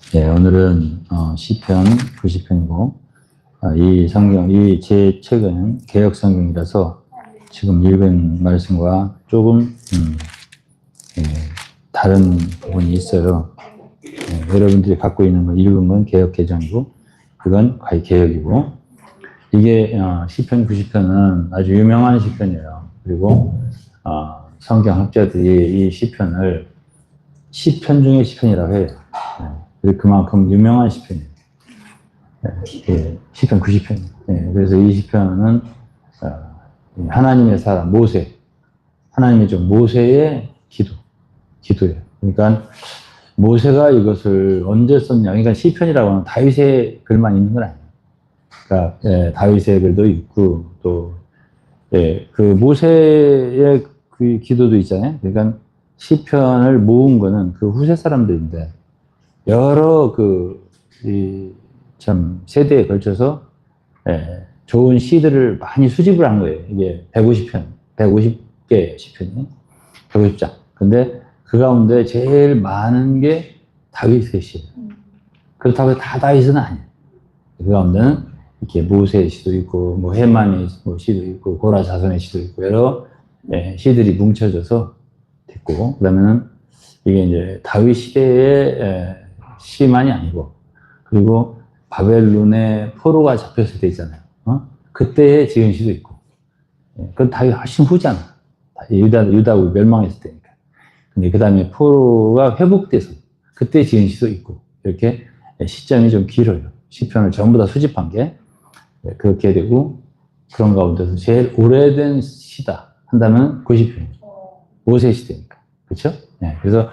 네, 오늘은 시편 90편이고 이 성경, 이 제 책은 개역 성경이라서 지금 읽은 말씀과 조금 예, 다른 부분이 있어요. 여러분들이 갖고 있는 걸 읽은 건 개역 개정이고 그건 거의 개역이고 이게 시편 90편은 아주 유명한 시편이에요. 그리고 성경 학자들이 이 시편을 시편 중의 시편이라고 해요. 그만큼 유명한 시편이에요. 시편 90편. 그래서 이 시편은 하나님의 사람 모세, 하나님의 종 모세의 기도예요. 그러니까 모세가 이것을 언제 썼냐? 그러니까 시편이라고 하는 다윗의 글만 있는 건 아니에요. 그러니까 다윗의 글도 있고 또 그 모세의 그 기도도 있잖아요. 그러니까 시편을 모은 거는 그 후세 사람들인데 여러 참 세대에 걸쳐서 좋은 시들을 많이 수집을 한 거예요. 이게 150편, 150개 시편이 150장. 근데 그 가운데 제일 많은 게 다윗의 시예요. 그렇다고 다 다윗은 아니에요. 그 가운데는 이렇게 모세의 시도 있고, 뭐 해만의 시도 있고, 고라 자손의 시도 있고, 여러 시들이 뭉쳐져서 됐고, 그다음에는 이게 이제 다윗 시대의 시만이 아니고, 그리고 바벨론의 포로가 잡혔을 때 있잖아요. 그때의 지은 시도 있고, 그건 다윗 훨씬 후잖아. 유다국 멸망했을 때니까. 근데 그 다음에 포로가 회복돼서 그때 지은 시도 있고, 이렇게 시점이 좀 길어요. 시편을 전부 다 수집한 게 그렇게 되고, 그런 가운데서 제일 오래된 시다 한다면 90편이죠. 모세 시대니까. 그렇죠? 그래서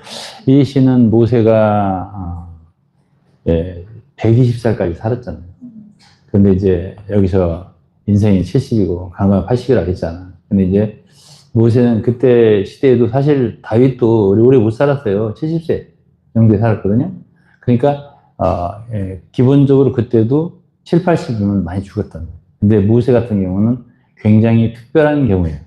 이 시는 모세가 120살까지 살았잖아요. 근데 이제 여기서 인생이 70이고 강건이 80이라고 했잖아. 근데 이제 모세는 그때 시대에도 사실 다윗도 오래 못 살았어요. 70세 정도에 살았거든요. 그러니까 기본적으로 그때도 7, 80이면 많이 죽었다는 거예요. 근데 모세 같은 경우는 굉장히 특별한 경우예요.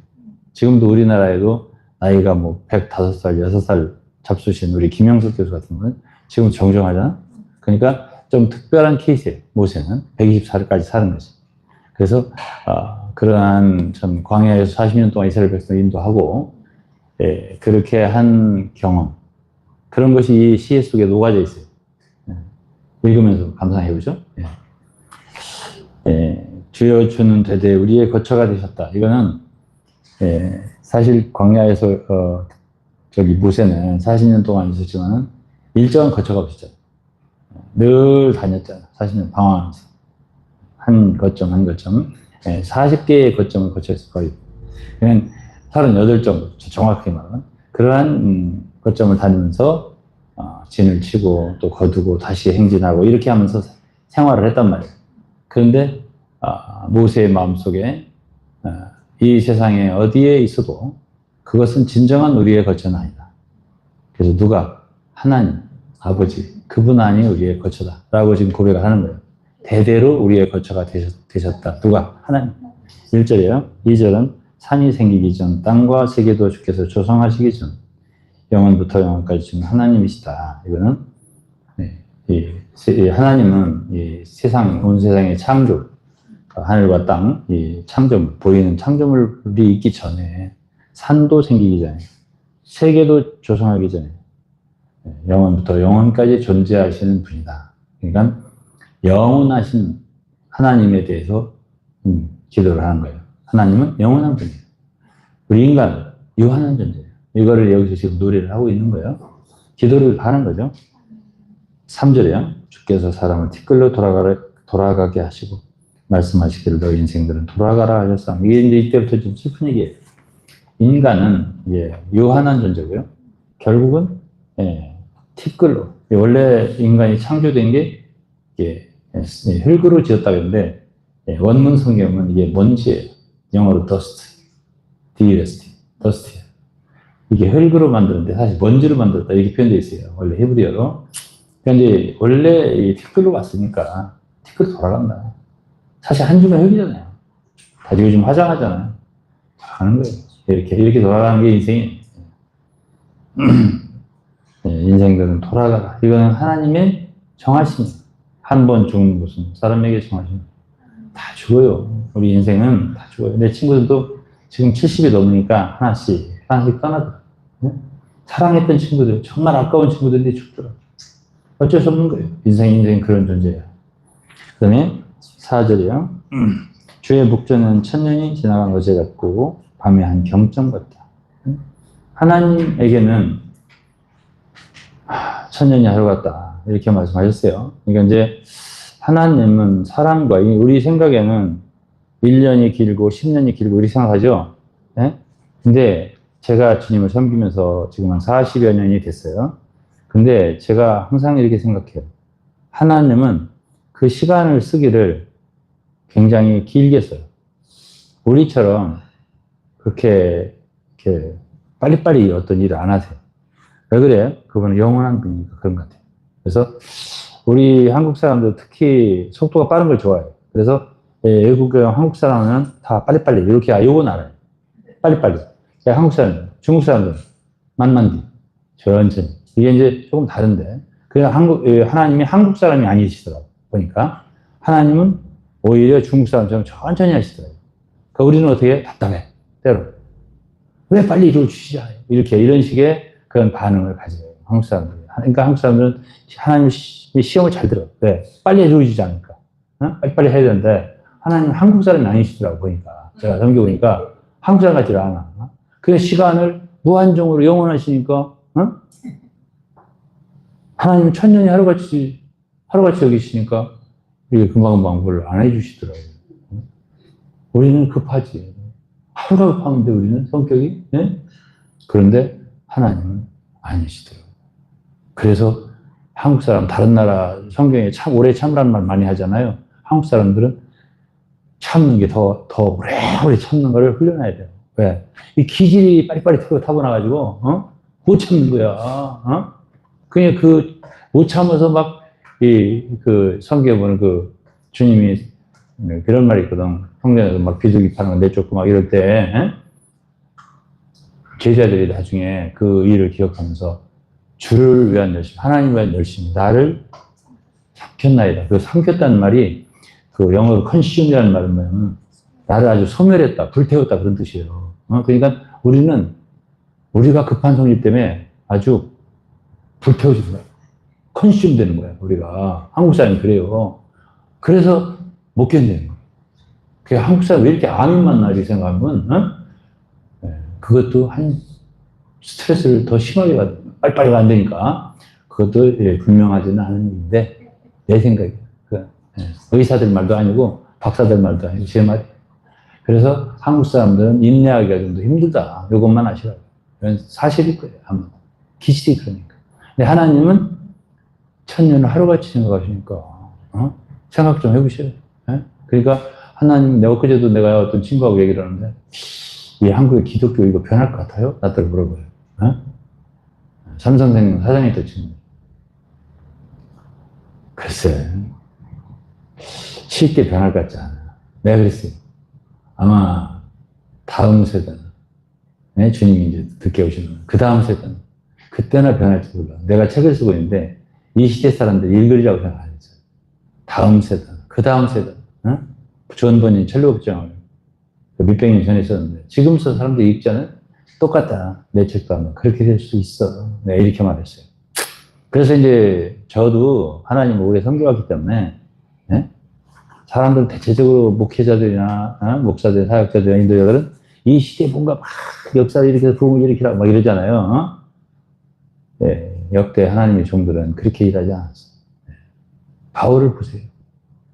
지금도 우리나라에도 나이가 뭐 105살, 6살 잡수신 우리 김영석 교수 같은 경우는 지금 정정하잖아. 그러니까 좀 특별한 케이스예요. 모세는 120살까지 사는 거지. 그래서 그러한 참 광야에서 40년 동안 이스라엘 백성 인도하고 그렇게 한 경험, 그런 것이 이 시 속에 녹아져 있어요. 읽으면서 감상해보죠. 주여 주는 되되 우리의 거처가 되셨다. 이거는 사실 광야에서 모세는 40년 동안 있었지만 일정한 거처가 없었잖아요. 늘 다녔잖아요. 40년 방황하면서 한 거점 한 거점 40개의 거점을 거쳤을 거예요. 그냥 38점 정확하게 말하면 그러한 거점을 다니면서 진을 치고 또 거두고 다시 행진하고 이렇게 하면서 생활을 했단 말이에요. 그런데 모세의 마음속에 이 세상에 어디에 있어도 그것은 진정한 우리의 거처는 아니다. 그래서 누가? 하나님, 아버지, 그분만이 우리의 거처다 라고 지금 고백을 하는 거예요. 대대로 우리의 거처가 되셨다. 누가? 하나님. 1절이에요. 2절은 산이 생기기 전 땅과 세계도 주께서 조성하시기 전 영원부터 영원까지 지금 하나님이시다. 이거는 하나님은 이 세상, 온 세상의 창조, 하늘과 땅, 이 창조물, 보이는 창조물이 있기 전에 산도 생기기 전에 세계도 조성하기 전에 영원부터 영원까지 존재하시는 분이다. 그러니까 영원하신 하나님에 대해서 기도를 하는 거예요. 하나님은 영원한 분이에요. 우리 인간은 유한한 존재예요. 이거를 여기서 지금 노래를 하고 있는 거예요. 기도를 하는 거죠. 3절이요. 주께서 사람을 티끌로 돌아가게 하시고 말씀하시기를 너희 인생들은 돌아가라 하셨사. 이게 이제 이때부터 좀 슬픈 얘기예요. 인간은 유한한 존재고요. 결국은 티끌로, 원래 인간이 창조된 게 흙으로 지었다고 했는데 원문 성경은 이게 먼지예요. 영어로 dust, dust예요. 이게 흙으로 만드는데 사실 먼지로 만들었다 이렇게 표현되어 있어요. 원래 히브리어로. 그런데 원래 이 티끌로 왔으니까 티끌이 돌아간다. 사실 한 주간 흙이잖아요. 다 요즘 화장하잖아요. 가는 거예요. 이렇게 돌아가는 게 인생이에요. 인생들은 돌아가라. 이거는 하나님의 정하십니다. 한 번 죽는 것은 사람에게 정하십니다. 다 죽어요. 우리 인생은 다 죽어요. 내 친구들도 지금 70이 넘으니까 하나씩 떠나더라고요. 네? 사랑했던 친구들, 정말 아까운 친구들이 죽더라고요. 어쩔 수 없는 거예요. 인생 그런 존재예요. 그 다음에 4절이요. 주의 목전은 천년이 지나간 어제 같고 밤의 한 경점 같다. 하나님에게는 천년이 하루 같다. 이렇게 말씀하셨어요. 그러니까 이제 하나님은 사람과 우리 생각에는 1년이 길고 10년이 길고 이렇게 생각하죠. 네? 근데 제가 주님을 섬기면서 지금 한 40여 년이 됐어요. 근데 제가 항상 이렇게 생각해요. 하나님은 그 시간을 쓰기를 굉장히 길게 써요. 우리처럼 그렇게 이렇게 빨리빨리 어떤 일을 안 하세요. 왜 그래요? 그분은 영원한 분이니까 그런 것 같아요. 그래서 우리 한국 사람들 특히 속도가 빠른 걸 좋아해요. 그래서 외국의 한국 사람은 다 빨리빨리 이렇게 요건 알아요. 빨리빨리. 한국 사람, 중국 사람들은 만만디 천천히. 이게 이제 조금 다른데 그냥 하나님이 한국 사람이 아니시더라고요. 보니까 하나님은 오히려 중국 사람처럼 천천히 하시더라고요. 그러니까 우리는 어떻게 답답해. 때로. 왜 빨리 이루어 주시지 않아요? 이런 식의 그런 반응을 가져요. 한국 사람들이. 그러니까 한국 사람들은 하나님 시험을 잘 들어요. 왜? 빨리 이루어 주지 않을까? 어? 빨리빨리 해야 되는데 하나님은 한국 사람이 아니시더라고 보니까. 제가 섬겨보니까 한국 사람 같지 않아. 그 시간을 무한정으로 영원하시니까 어? 하나님은 천년이 하루같이 여기시니까 이게 금방금방 뭘 안 해주시더라고요. 우리는 급하지. 하루가 급하는데 우리는 성격이. 네? 그런데 하나님은 아니시더라고요. 그래서 한국 사람, 다른 나라 성경에 참 오래 참으라는 말 많이 하잖아요. 한국 사람들은 참는 게 더 오래 참는 거를 훈련해야 돼요. 왜? 이 기질이 빨리빨리 타고나가지고, 어? 못 참는 거야. 어? 그냥 못 참아서 막, 성경에 보는 주님이 그런 말이 있거든. 성경에서 막 비둘기 파는 거 내쫓고 막 이럴 때, 에? 제자들이 나중에 그 일을 기억하면서 주를 위한 열심, 하나님을 위한 열심, 나를 삼켰나이다. 그 삼켰다는 말이 영어로 consume이라는 말은 뭐냐면 나를 아주 소멸했다, 불태웠다 그런 뜻이에요. 그러니까 우리가 급한 성질 때문에 아주 불태워지더라고요. consume 되는 거야, 우리가. 한국 사람이 그래요. 그래서 못 견디는 거예요. 한국 사람 왜 이렇게 암이 많나 이렇게 생각하면, 어? 그것도 스트레스를 더 심하게 받는, 빨리빨리 안 되니까. 그것도 분명하지는 않은 일인데, 내 생각이에요. 의사들 말도 아니고, 박사들 말도 아니고, 제 말이에요. 그래서 한국 사람들은 인내하기가 좀 더 힘들다. 이것만 아시라고. 이건 사실일 거예요, 아마. 기질이 그러니까. 근데 하나님은 천년을 하루같이 생각하시니까, 어? 생각 좀 해보셔요. 그러니까 하나님, 엊그제도 내가 어떤 친구하고 얘기를 하는데, 이 한국의 기독교 이거 변할 것 같아요? 나한테 물어봐요. 삼선생님 사장이 또 친구. 글쎄, 쉽게 변할 것 같지 않아. 내가 그랬어요. 아마 다음 세대는, 주님이 이제 듣게 오시면, 그 다음 세대는, 그때나 변할지 몰라. 내가 책을 쓰고 있는데, 이 시대 사람들 읽으리라고 생각 안 했어요. 다음 세대는, 그 다음 세대는, 존 번인 첼로극장을 몇백 년 전에 썼는데, 지금 써 사람들이 읽잖아요? 똑같다. 내 책도 하면 그렇게 될 수 있어. 내가 이렇게 말했어요. 그래서 이제 저도 하나님을 오래 섬겨왔기 때문에, 사람들 대체적으로 목회자들이나, 목사들, 사역자들, 인도자들은 이 시대에 뭔가 막 역사를 일으켜서 부흥을 일으키라 막 이러잖아요. 역대 하나님의 종들은 그렇게 일하지 않았어요. 바울을 보세요.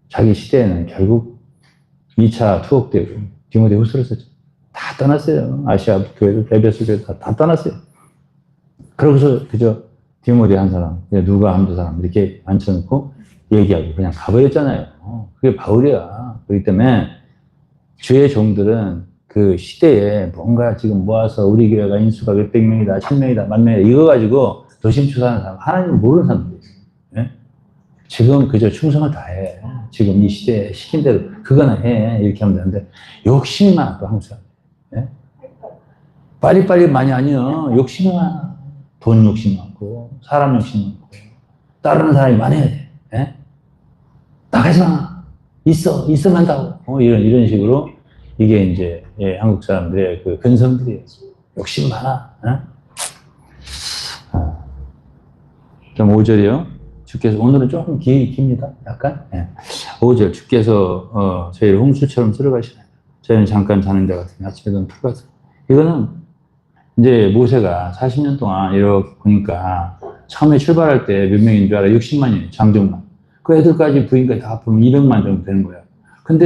자기 시대에는 결국 2차 투옥되고 디모데 후서를 썼죠. 다 떠났어요. 아시아 교회도 에베소 교회도 다 떠났어요. 그러고서 그저 디모데 한 사람, 누가 한두 사람 이렇게 앉혀놓고 얘기하고 그냥 가버렸잖아요. 그게 바울이야. 그렇기 때문에 주의 종들은 그 시대에 뭔가 지금 모아서 우리 교회가 인수가 몇백 명이다, 1000명이다, 10,000명이다 이거 가지고 도심추사하는 사람, 하나님을 모르는 사람들이에요. 지금 그저 충성을 다해. 지금 이 시대에 시킨 대로 그거나 해. 이렇게 하면 되는데 욕심이 많아 또 한국 사람. 빨리빨리 많이 아니요. 욕심이 많아. 돈 욕심 많고 사람 욕심 많고 따르는 사람이 많아야 돼. 예? 나가지 마. 있으면 한다고. 이런 식으로 이게 이제 예, 한국 사람들의 그 근성들이에요. 욕심 많아. 예? 그럼 5절이요. 주께서 오늘은 조금 깁니다. 약간. 예. 5절 주께서 저희를 홍수처럼 쓸어가시나요. 저희는 잠깐 자는 자 같으니 아침에 되면 풀 같은. 이거는 이제 모세가 40년 동안 이렇게 보니까 처음에 출발할 때 몇 명인 줄 알아? 60만이에요. 장정만. 그 애들까지 부인까지 다 합하면 200만 정도 되는 거야. 근데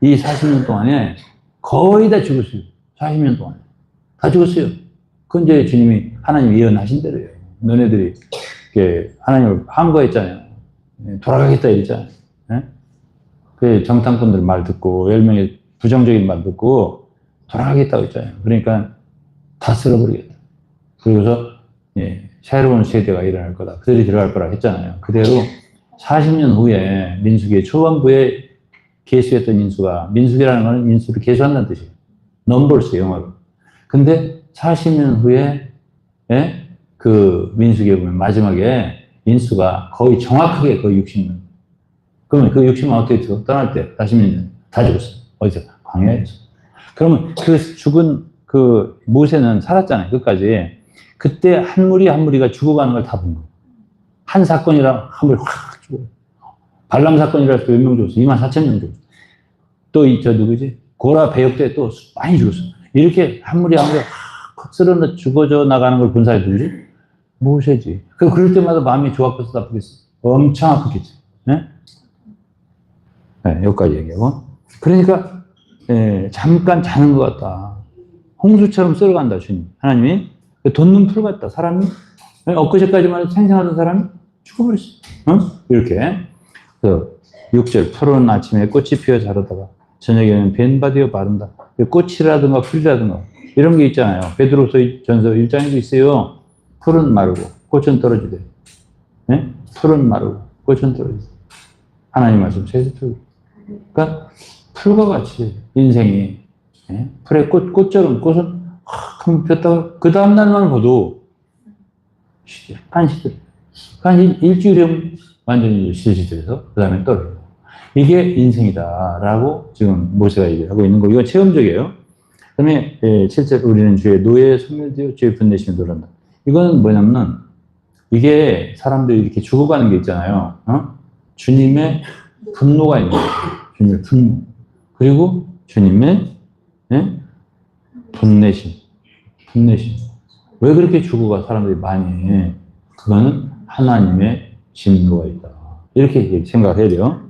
이 40년 동안에 거의 다 죽었어요. 40년 동안에. 다 죽었어요. 그건 이제 주님이 하나님 예언하신 대로예요. 너네들이 하나님을 항거했잖아요. 돌아가겠다 이랬잖아요. 네? 그 정탐꾼들 말 듣고 10명의 부정적인 말 듣고 돌아가겠다고 했잖아요. 그러니까 다 쓸어버리겠다. 그러고서 예, 새로운 세대가 일어날 거다. 그들이 들어갈 거라 했잖아요. 그대로 40년 후에 민수기의 초반부에 계수했던 인수가 민수기라는 거는 인수를 계수한다는 뜻이에요. 넘버스 영어로. 근데 40년 후에 예? 그 민수기에 보면 마지막에 인수가 거의 정확하게 거의 60년. 그러면 그 60년 어떻게 떠날 때 40년 다 죽었어요. 어디서? 광야에서. 그러면 그 죽은 그 모세는 살았잖아요. 끝까지. 그때 한 무리 한 무리가 죽어가는 걸 다 본 거예요. 한 사건이라 한 무리 확 죽어요. 발람 사건이라서 몇 명 죽었어? 24,000명 죽었어. 또 누구지? 고라 배역 때 또 많이 죽었어. 이렇게 한 무리 한 무리 확 쓸어 죽어져 나가는 걸 본 사람이 누구지? 모세지. 그럴 때마다 마음이 좋았겠어, 나쁘겠어? 엄청 아프겠지. 네? 네, 여기까지 얘기하고. 그러니까, 예, 잠깐 자는 것 같다. 홍수처럼 쓸어간다, 주님. 하나님이. 돋는 풀 같다. 사람이, 엊그제까지만 생생하던 사람이 죽어버렸어. 이렇게. 그래서 6절, 푸른 아침에 꽃이 피어 자라다가 저녁에는 벤바되어 바른다. 꽃이라든가 풀이라든가 이런 게 있잖아요. 베드로서 전서 1장에도 있어요. 풀은 마르고 꽃은 떨어지대. 네? 풀은 마르고 꽃은 떨어지대. 하나님 말씀 세세틀. 그러니까 풀과 같이 인생이 네? 풀의 꽃처럼 꽃은 한번 폈다가 그 다음 날만 봐도 한시들. 한 일주일에 완전히 실시돼서 그 다음에 떨어져요. 이게 인생이다라고 지금 모세가 얘기하고 있는 거. 이건 체험적이에요. 그 다음에 7절 우리는 주의 노예에 소멸되어 주의 분내심에 놀란다. 이건 뭐냐면 이게 사람들이 이렇게 죽어가는 게 있잖아요. 주님의 분노가 있는 거예요. 주님의 분노. 그리고 주님의 분내심. 왜 그렇게 죽어가 사람들이 많이 해? 그거는 하나님의 진노가 있다. 이렇게 생각을 해야 돼요.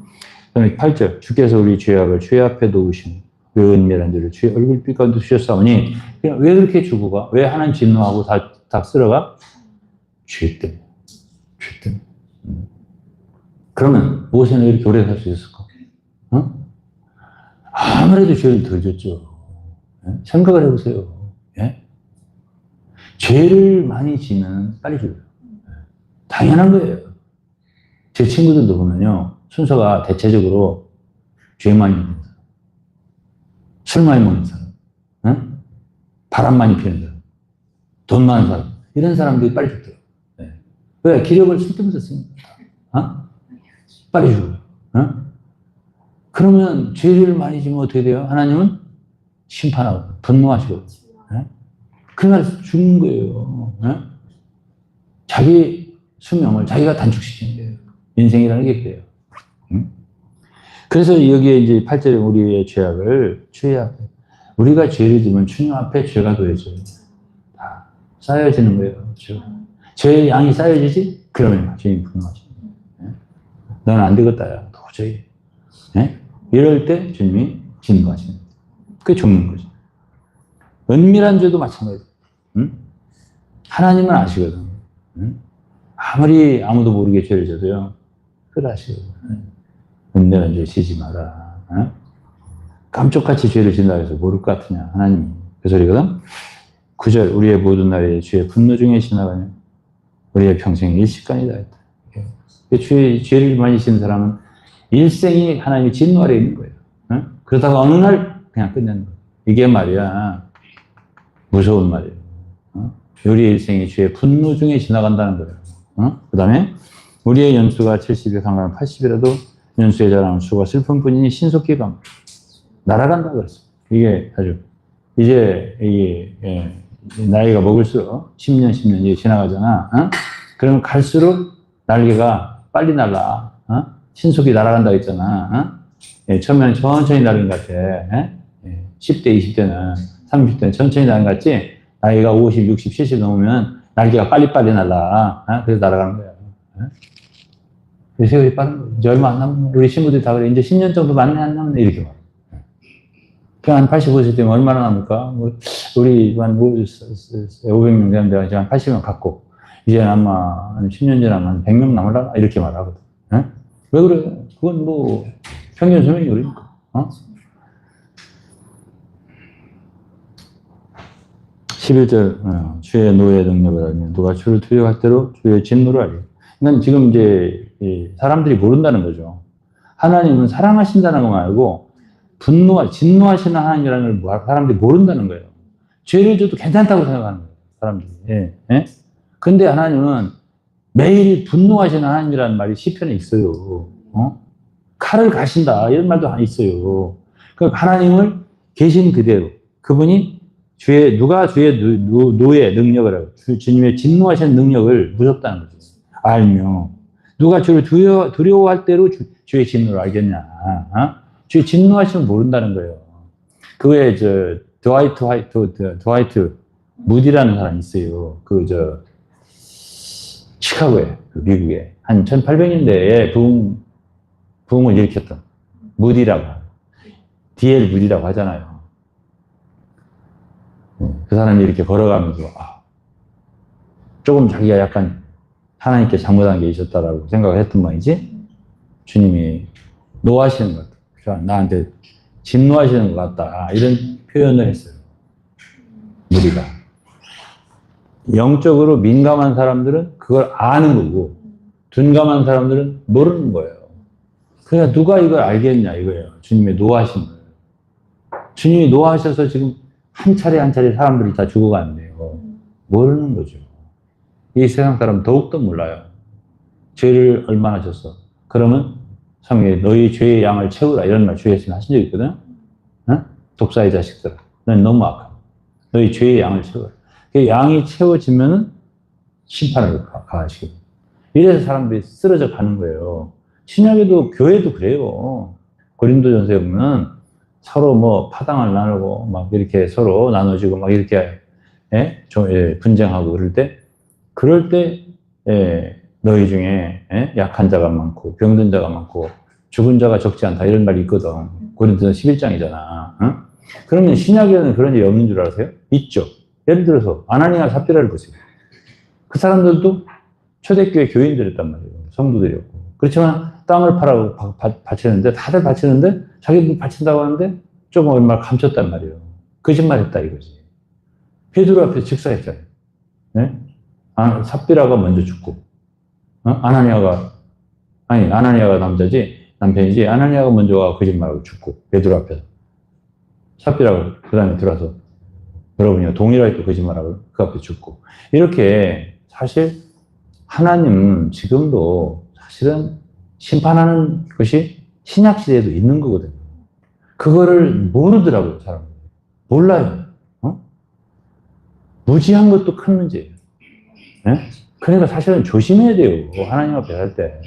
그 다음에 8절 주께서 우리 죄악을 죄 앞에 놓으시니 그 은밀한 죄를 죄 얼굴빛 가운데 두셨사오니 왜 그렇게 죽어가? 왜 하나님 진노하고 다 쓸어가? 죄 때문에. 그러면 모세는 왜 이렇게 오래 살 수 있었을까? 아무래도 죄를 덜 졌죠. 생각을 해보세요. 예? 죄를 많이 지면 빨리 죽어요. 당연한 거예요. 제 친구들도 보면요. 순서가 대체적으로 죄 많이 먹는 사람, 술 많이 먹는 사람, 바람 많이 피는 사람, 돈 많은 사람, 이런 사람들이 빨리 죽더라고요. 네. 왜? 기력을 쓸데없이 씁니다. 빨리 죽어요. 그러면 죄를 많이 지면 어떻게 돼요? 하나님은 심판하고 분노하시고 그날 죽는 거예요. 자기 수명을 자기가 단축시키는 거예요. 인생이라는 게 그래요. 그래서 여기에 이제 8절에 우리의 죄악을 주의 앞에 우리가 죄를 지면 주님 앞에 죄가 도해져요. 다 쌓여지는 거예요. 죄의 양이 쌓여지지? 그러면 주님 분노하시는 거예요. 너는 안 되겠다, 야. 도저히. 이럴 때 주님이 진노하시는 거예요. 그게 죽는 거죠. 은밀한 죄도 마찬가지예요. 하나님은 아시거든. 아무리 아무도 모르게 죄를 져도요. 그걸 아시거든. 은밀한 죄 지지 마라. 깜짝같이 죄를 진다 해서 모를 것 같으냐. 하나님. 그 소리거든. 9절 우리의 모든 날에 주의 분노 중에 지나가냐. 우리의 평생이 일시간이다. 죄를 많이 지는 사람은 일생이 하나님의 진노 아래 있는 거예요. 그러다가 어느 날 그냥 끝내는 거예요. 이게 말이야. 무서운 말이에요. 우리의 일생이 주의 분노 중에 지나간다는 거예요. 그 다음에 우리의 연수가 70이 강하면 80이라도 연수의 자랑은 수가 슬픈 뿐이니 신속히 날아간다 그랬어. 이게 아주 이제 이게 나이가 먹을수록 10년 이제 지나가잖아. 어? 그러면 갈수록 날개가 빨리 날아. 어? 신속히 날아간다 했잖아. 어? 처음에는 천천히 날는 것 같아. 10대, 20대는 30대는 천천히 날는 것 같지? 나이가 50, 60, 70 넘으면 날개가 빨리빨리 날아. 그래서 날아가는 거야. 세월이 빠른 거. 이제 얼마 안 남았네. 우리 신부들이 다 그래. 이제 10년 정도 맞네, 안 남네. 이렇게 말. 그냥 한 85세 되면 얼마나 남을까? 우리 한 500명 되는데 이제 한 80명 갖고, 이제 아마 한 10년 지나면 한 100명 남을라나? 이렇게 말하거든. 왜 그래? 그건 뭐, 평균 수명이 그러니까. 11절, 주의 노예 능력을 알면 누가 주를 두려워할 대로 주의 진노를 알려. 그러니까 지금 이제 사람들이 모른다는 거죠. 하나님은 사랑하신다는 거 말고 진노하시는 하나님이라는 걸 사람들이 모른다는 거예요. 죄를 줘도 괜찮다고 생각하는 거예요. 사람들이. 예? 근데 하나님은 매일 분노하시는 하나님이라는 말이 시편에 있어요. 칼을 가신다 이런 말도 있어요. 그러니까 하나님을 계신 그대로 그분이 누가 주의 노예 능력을 알고 주님의 진노하시는 능력을 무섭다는 거죠. 알며 누가 주를 두려워할 대로 주의 진노를 알겠냐? 주의 진노하시면 모른다는 거예요. 그거에 드와이트 무디라는 사람이 있어요. 시카고에, 미국에 한 1800년대에 부흥을 일으켰던 무디라고 D.L. 무디라고 하잖아요. 그 사람이 이렇게 걸어가면서 조금 자기가 약간 하나님께 잘못한 게 있었다라고 생각을 했던 말이지. 주님이 노하시는 것 같다. 나한테 진노하시는 것 같다. 이런 표현을 했어요. 우리가. 영적으로 민감한 사람들은 그걸 아는 거고 둔감한 사람들은 모르는 거예요. 그러니까 누가 이걸 알겠냐 이거예요. 주님의 노하심을. 주님이 노하셔서 지금 한 차례 사람들이 다 죽어가는데요. 모르는 거죠. 이 세상 사람은 더욱더 몰라요. 죄를 얼마나 졌어. 그러면 성경에 너희 죄의 양을 채우라 이런 말 주 예수님 하신 적 있거든. 독사의 자식들아 너희 너무 악하다. 너희 죄의 양을 채우라. 그 양이 채워지면은 심판을 가하시고 이래서 사람들이 쓰러져 가는 거예요. 신약에도 교회도 그래요. 고린도전서에 보면 서로 뭐 파당을 나누고 막 이렇게 서로 나눠지고 막 이렇게 분쟁하고 그럴 때 너희 중에 약한 자가 많고 병든 자가 많고 죽은 자가 적지 않다 이런 말이 있거든. 고린도서 11장이잖아. 그러면 신약에는 그런 일이 없는 줄 아세요? 있죠. 예를 들어서 아나니아 삽비라를 보세요. 그 사람들도 초대교회 교인들이었단 말이에요. 성도들이었고. 그렇지만 땅을 팔아고 바치는데 다들 바치는데 자기도 바친다고 하는데 조금 얼마 감췄단 말이에요. 거짓말했다 이거지. 베드로 앞에 직사했잖아요. 네? 삽비라가 먼저 죽고 아나니아가 남편이지 아나니아가 먼저 와 거짓말하고 죽고 베드로 앞에서 삽비라가 그 다음에 들어와서 여러분이 동일하게 거짓말하고 그 앞에 죽고 이렇게 사실 하나님 지금도 사실은 심판하는 것이 신약시대에도 있는 거거든요. 그거를 모르더라고요, 사람들이. 몰라요. 무지한 것도 큰 문제예요. 그러니까 사실은 조심해야 돼요. 하나님 앞에 할 때.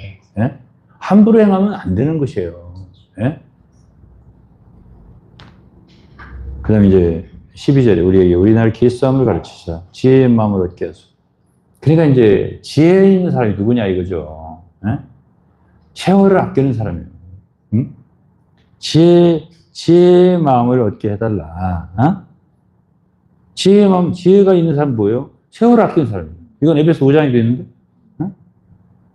함부로 행하면 안 되는 것이에요. 그 다음에 이제 12절에 우리에게 우리나라 기싸움을 가르치시라. 지혜의 마음을 얻게 하소서. 그러니까 이제 지혜 있는 사람이 누구냐 이거죠. 세월을 아끼는 사람이에요. 지혜의 마음을 얻게 해달라. 지혜가 있는 사람은 뭐예요? 세월을 아끼는 사람이에요. 이건 에베소 5장에도 있는데,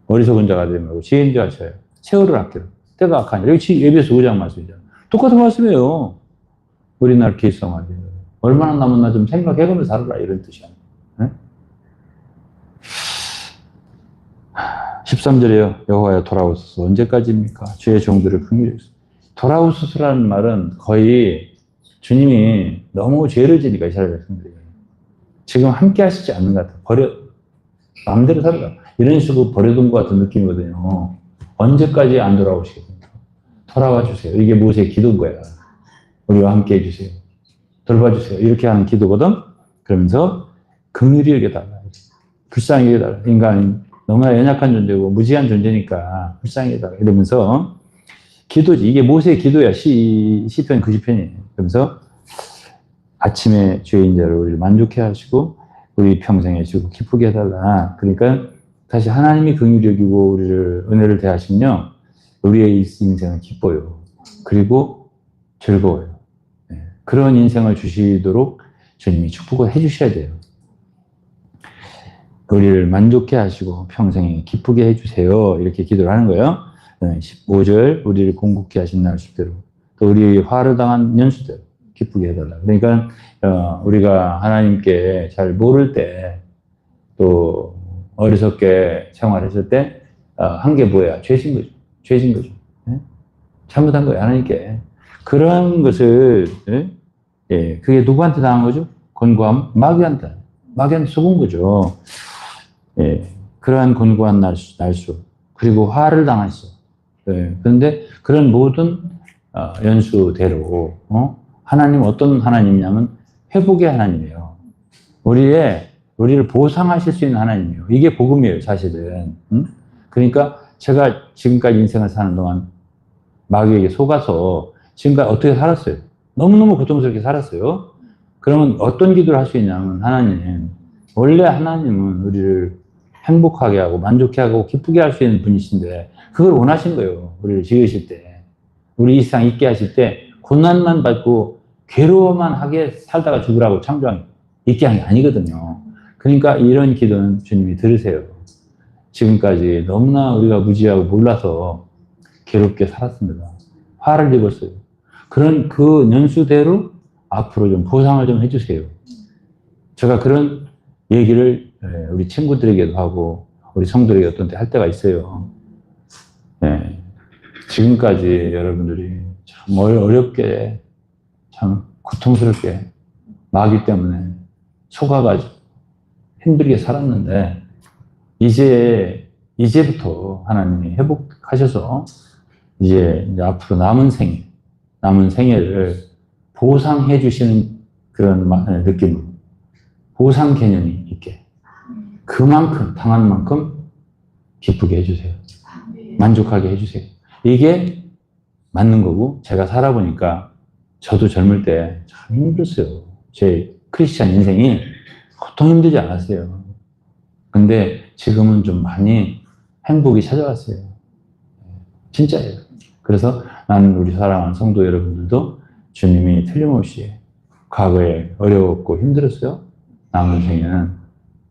어리석은 자가 되지 말고 지혜인 자가 쳐요. 세월을 아끼라. 때가 악하니. 여기 에베소 5장 말씀이잖아요. 똑같은 말씀이에요. 우리나라 기싸움하기. 얼마나 남았나 좀 생각해보면서 살아라. 이런 뜻이야. 13절에요. 여호와여 돌아오소서. 언제까지입니까? 주의 종들을 긍휼히 여기소서. 돌아오소서라는 말은 거의 주님이 너무 죄를 지니까 이스라엘 백성들이 지금 함께 하시지 않는 것 같아요. 마음대로 살아라. 이런 식으로 버려둔 것 같은 느낌이거든요. 언제까지 안 돌아오시겠습니까? 돌아와 주세요. 이게 모세의 기도인 거야. 우리와 함께 해주세요. 돌봐 주세요. 이렇게 하는 기도거든. 그러면서 긍휼히 여겨달라. 불쌍히 여겨달라. 인간이 너무나 연약한 존재고 무지한 존재니까 불쌍히 여겨달라. 이러면서 기도지. 이게 모세의 기도야. 시편 90편이에요. 그러면서 아침에 주의 인자를 우리를 만족해 하시고 우리 평생에 주고 기쁘게 해달라. 그러니까 다시 하나님이 긍휼히 여기고 우리를 은혜를 대하시면요. 우리의 인생은 기뻐요. 그리고 즐거워요. 그런 인생을 주시도록 주님이 축복을 해주셔야 돼요. 우리를 만족해 하시고 평생에 기쁘게 해주세요. 이렇게 기도를 하는 거예요. 15절 우리를 공급케 하신 날수대로 또 우리 화를 당한 년수대로 기쁘게 해달라. 그러니까 우리가 하나님께 잘 모를 때 또 어리석게 생활했을 때 한 게 뭐야? 죄진 거죠. 죄진 거죠. 잘못한 거예요. 하나님께. 그런 것을 그게 누구한테 당한 거죠? 곤고함? 마귀한테. 마귀한테 속은 거죠. 그러한 곤고한 날수 그리고 화를 당했어. 그런데 그런 모든 연수대로 하나님 어떤 하나님이냐면 회복의 하나님이에요. 우리를 보상하실 수 있는 하나님이에요. 이게 복음이에요, 사실은. 그러니까 제가 지금까지 인생을 사는 동안 마귀에게 속아서 지금까지 어떻게 살았어요? 너무너무 고통스럽게 살았어요. 그러면 어떤 기도를 할 수 있냐면 원래 하나님은 우리를 행복하게 하고 만족해 하고 기쁘게 할 수 있는 분이신데 그걸 원하신 거예요. 우리를 지으실 때. 우리 이 세상 있게 하실 때 고난만 받고 괴로워만 하게 살다가 죽으라고 창조한 있게 한 게 아니거든요. 그러니까 이런 기도는 주님이 들으세요. 지금까지 너무나 우리가 무지하고 몰라서 괴롭게 살았습니다. 화를 입었어요. 그런 그 연수대로 앞으로 좀 보상을 좀 해주세요. 제가 그런 얘기를 우리 친구들에게도 하고 우리 성도에게 어떤 때 할 때가 있어요. 지금까지 여러분들이 참 어렵게 참 고통스럽게 마귀 때문에 속아가지고 힘들게 살았는데 이제부터 하나님이 회복하셔서 이제 앞으로 남은 생애를 보상해 주시는 그런 느낌, 보상 개념이 있게 그만큼 당한 만큼 기쁘게 해주세요. 만족하게 해주세요. 이게 맞는 거고 제가 살아보니까 저도 젊을 때 참 힘들었어요. 제 크리스찬 인생이 보통 힘들지 않았어요. 근데 지금은 좀 많이 행복이 찾아왔어요. 진짜예요. 그래서 나는 우리 사랑하는 성도 여러분들도 주님이 틀림없이 과거에 어려웠고 힘들었어요. 남은 생에는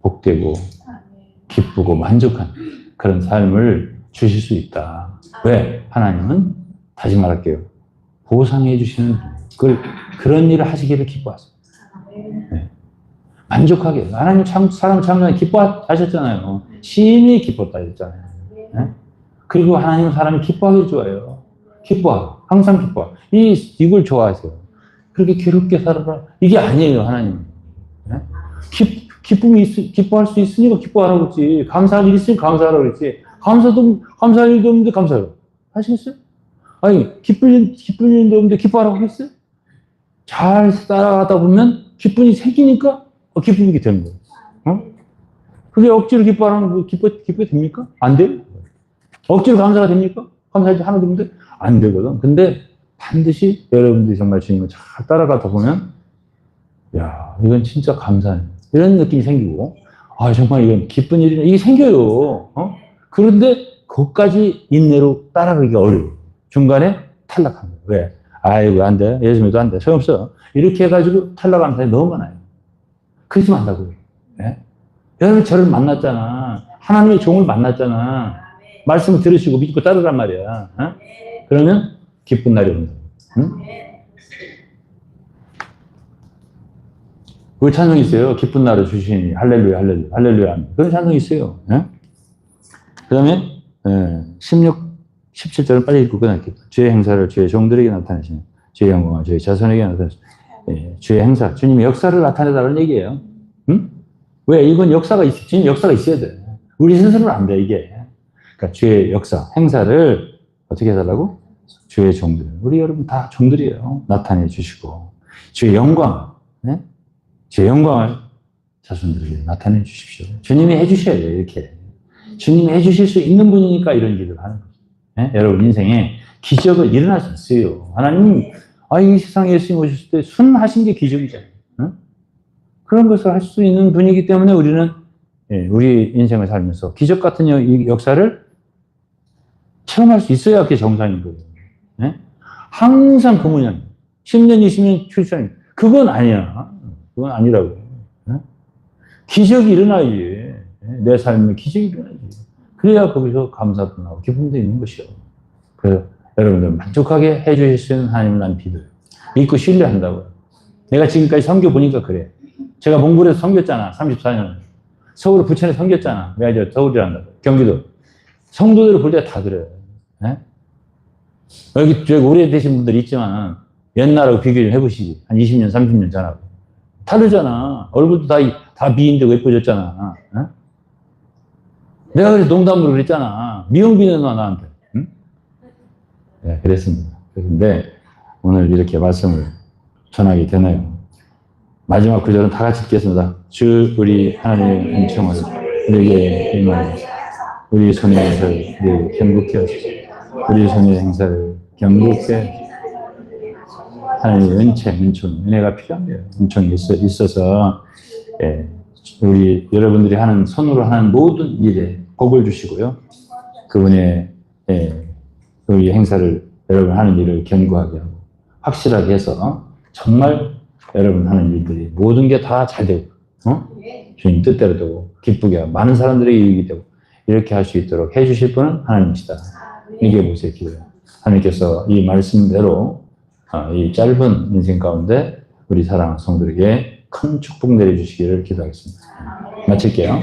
복되고 기쁘고 만족한 그런 삶을 주실 수 있다. 왜? 하나님은 다시 말할게요. 보상해 주시는 그런 일을 하시기를 기뻐하세요. 네. 만족하게. 하나님 사람을 창조하니 기뻐하셨잖아요. 시인이 기뻤다 했잖아요. 네? 그리고 하나님은 사람이 기뻐하기를 좋아해요. 기뻐하고. 항상 기뻐하고. 이걸 좋아하세요. 그렇게 괴롭게 살아라. 이게 아니에요, 하나님은. 네? 기뻐할 수 있으니까 기뻐하라고 그랬지. 감사할 일 있으니까 감사하라고 그랬지. 감사할 일도 없는데 감사하라고. 하시겠어요? 아니, 기쁠 일도 없는데 기뻐하라고 하겠어요? 잘 따라가다 보면 기쁨이 생기니까 기쁘게 되는 거예요. 그게 억지로 기뻐하라는 거 기쁘게 됩니까? 안 돼요? 억지로 감사가 됩니까? 감사하지 하나도 없는데? 안 되거든. 근데 반드시 여러분들이 정말 주님을 잘 따라가다 보면 야, 이건 진짜 감사해. 이런 느낌이 생기고 정말 이건 기쁜 일이네. 이게 생겨요. 그런데 그것까지 인내로 따라가기가 어려워요. 중간에 탈락한 거예요. 왜? 아이고, 안 돼. 예수 믿어도 안 돼. 소용없어. 이렇게 해가지고 탈락하는 사람이 너무 많아요. 그러지 말라고요. 네? 여러분 저를 만났잖아. 하나님의 종을 만났잖아. 말씀을 들으시고 믿고 따르란 말이야. 그러면 기쁜 날이 온다. 응? 그 찬송이 있어요. 기쁜 날을 주시니 할렐루야 할렐루야 할렐루야. 그런 찬송이 있어요. 그 다음에 17절은 빨리 읽고 끝날게요. 주의 행사를 주의 종들에게 나타내시는 주의 영광을 주의 자손에게 나타내시는 주의 행사, 주님의 역사를 나타내달라는 얘기예요. 응? 왜? 이건 역사가 주님 역사가 있어야 돼. 우리 스스로는 안 돼, 이게. 그러니까 주의 역사, 행사를 어떻게 해달라고? 주의 종들. 우리 여러분 다 종들이에요. 나타내 주시고. 주의 영광, 네? 주의 영광을 자손들에게 나타내 주십시오. 주님이 해주셔야 돼요, 이렇게. 주님이 해주실 수 있는 분이니까 이런 일을 하는 거죠. 네? 여러분 인생에 기적을 일어날 수 있어요. 하나님, 이 세상에 예수님 오셨을 때 순하신 게 기적이잖아요. 응? 그런 것을 할 수 있는 분이기 때문에 우리는 우리 인생을 살면서 기적 같은 역사를 체험할 수 있어야 그게 정상인 거예요. 네? 항상 그 모양. 10년, 20년 출산. 그건 아니야. 그건 아니라고. 네? 기적이 일어나야지. 내 삶에 기적이 일어나야지. 그래야 거기서 감사도 나오고 기쁨도 있는 것이요. 그래서 여러분들 만족하게 해주실 수 있는 하나님을 난 믿어요. 믿고 신뢰한다고요. 내가 지금까지 섬겨 보니까 그래. 제가 몽골에서 섬겼잖아. 34년. 서울 부천에 섬겼잖아. 내가 이제 서울이란다. 경기도. 성도들을 볼 때 다 그래요. 네? 여기 오래되신 분들 있지만 옛날하고 비교 좀 해보시지. 한 20년, 30년 전하고. 다르잖아. 얼굴도 다 미인되고 예뻐졌잖아. 네? 내가 그래서 농담으로 그랬잖아. 미용비는 와, 나한테. 응? 네, 그랬습니다. 그런데 오늘 이렇게 말씀을 전하게 되나요? 마지막 구절은 다 같이 읽겠습니다. 주 우리 하나님의 은총을 우리에게 임하옵소서. 우리 손의 행사를 경국케 하소서. 우리 손의 행사를 경국케 하나님의 은혜가 필요합니다. 은총이 있어서 우리 여러분들이 하는 손으로 하는 모든 일에 복을 주시고요. 그분의 우리 행사를 여러분 하는 일을 견고하게 하고 확실하게 해서 정말 여러분 하는 일들이 모든 게 다 잘 되고 주님 뜻대로 되고 기쁘게 하고 많은 사람들에게 이익이 되고 이렇게 할 수 있도록 해주실 분은 하나님이시다. 이게 보세요, 기도요. 하나님께서 이 말씀대로 이 짧은 인생 가운데 우리 사랑하는 성도들에게 큰 축복 내려주시기를 기도하겠습니다. 마칠게요.